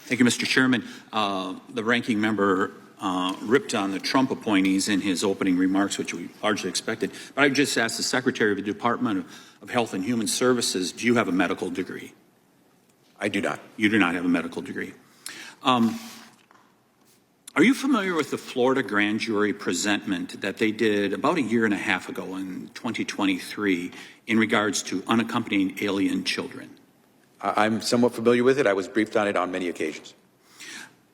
Thank you, Mr. Chairman. The ranking member ripped on the Trump appointees in his opening remarks, which we largely expected. But I just asked the Secretary of the Department of Health and Human Services, do you have a medical degree? I do not. You do not have a medical degree. Are you familiar with the Florida grand jury presentment that they did about a year and a half ago in 2023 in regards to unaccompanied alien children? I'm somewhat familiar with it. I was briefed on it on many occasions.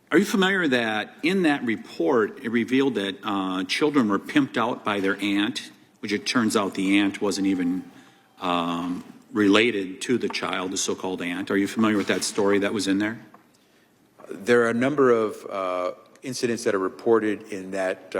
Are you familiar that in that report, it revealed that children were pimped out by their aunt, which it turns out the aunt wasn't even related to the child, the so-called aunt? Are you familiar with that story that was in there? There are a number of incidents that are reported in that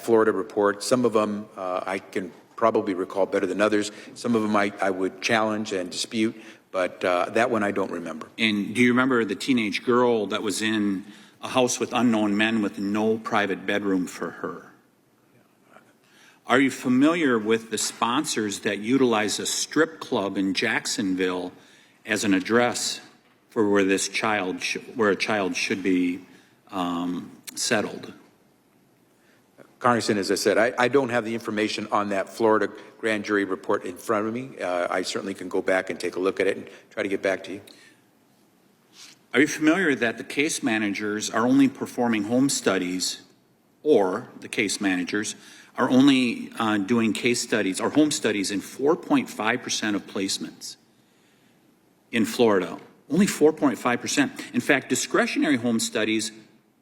Florida report. Some of them I can probably recall better than others. Some of them I would challenge and dispute, but that one I don't remember. And do you remember the teenage girl that was in a house with unknown men with no private bedroom for her? Are you familiar with the sponsors that utilize a strip club in Jacksonville as an address for where this child, where a child should be settled? Congressman, as I said, I don't have the information on that Florida grand jury report in front of me. I certainly can go back and take a look at it and try to get back to you. Are you familiar that the case managers are only performing home studies, or the case managers are only doing case studies or home studies in 4.5% of placements in Florida? Only 4.5%. In fact, discretionary home studies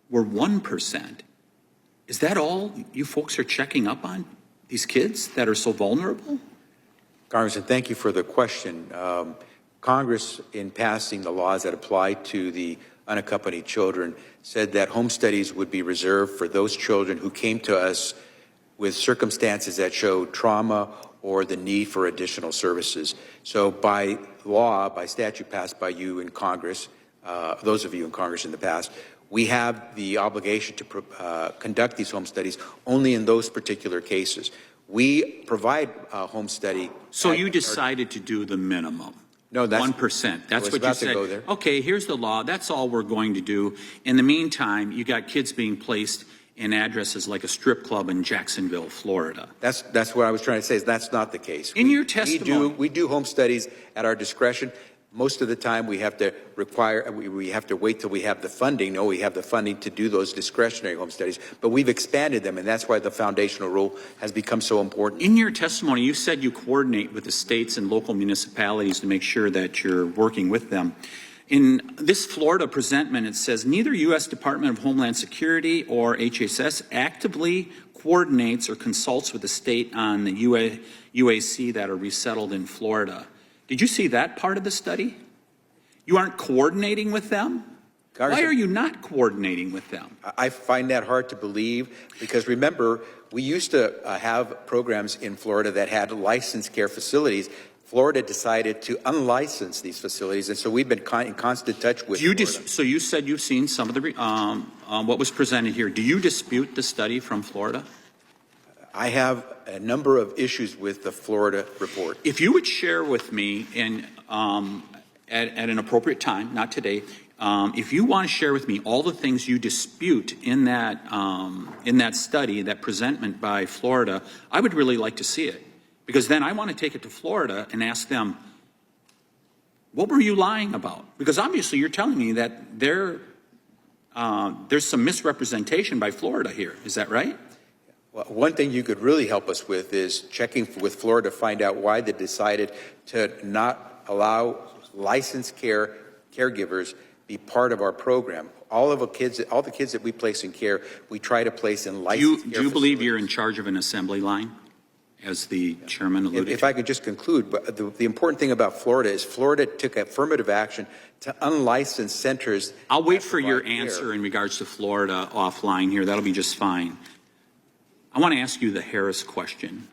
were 1%. Is that all you folks are checking up on, these kids that are so vulnerable? Congressman, thank you for the question. Congress, in passing the laws that apply to the unaccompanied children, said that home studies would be reserved for those children who came to us with circumstances that showed trauma or the need for additional services. So by law, by statute passed by you in Congress, those of you in Congress in the past, we have the obligation to conduct these home studies only in those particular cases. We provide a home study. So you decided to do the minimum? No, that's 1%. That's what you said. Go there. Okay, here's the law. That's all we're going to do. In the meantime, you got kids being placed in addresses like a strip club in Jacksonville, Florida. That's what I was trying to say. Is that's not the case. In your testimony, we do home studies at our discretion. Most of the time, we have to we have to wait till we have the funding. No, we have the funding to do those discretionary home studies, but we've expanded them, and that's why the foundational rule has become so important. In your testimony, you said you coordinate with the states and local municipalities to make sure that you're working with them. In this Florida presentment, it says neither U.S. Department of Homeland Security or HHS actively coordinates or consults with the state on the UAC that are resettled in Florida. Did you see that part of the study? You aren't coordinating with them? Why are you not coordinating with them? I find that hard to believe because remember, we used to have programs in Florida that had licensed care facilities. Florida decided to unlicense these facilities, and so we've been in constant touch with Florida. So you said you've seen some of the what was presented here. Do you dispute the study from Florida? I have a number of issues with the Florida report. If you would share with me, and at an appropriate time, not today, if you want to share with me all the things you dispute in that study, that presentment by Florida, I would really like to see it. Because then I want to take it to Florida and ask them, what were you lying about? Because obviously you're telling me that there's some misrepresentation by Florida here. Is that right? Well, one thing you could really help us with is checking with Florida to find out why they decided to not allow licensed caregivers be part of our program. All the kids that we place in care, we try to place in licensed care. Do you believe you're in charge of an assembly line, as the chairman alluded to? If I could just conclude, but the important thing about Florida is Florida took affirmative action to unlicense centers. I'll wait for your answer in regards to Florida offline here. That'll be just fine. I want to ask you the Harris question.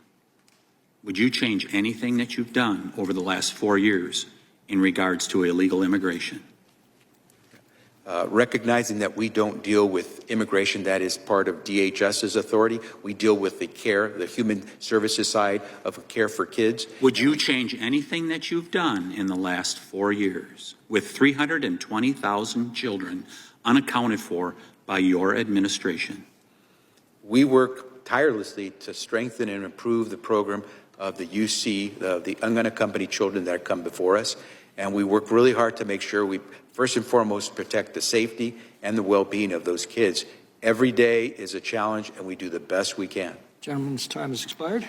Would you change anything that you've done over the last 4 years in regards to illegal immigration? recognizing that we don't deal with immigration, that is part of DHS's authority. We deal with the care, the human services side of care for kids. Would you change anything that you've done in the last 4 years with 320,000 children unaccounted for by your administration? We work tirelessly to strengthen and improve the program of the UC, the unaccompanied children that come before us. And we work really hard to make sure we, first and foremost, protect the safety and the well-being of those kids. Every day is a challenge, and we do the best we can. Gentleman's time has expired.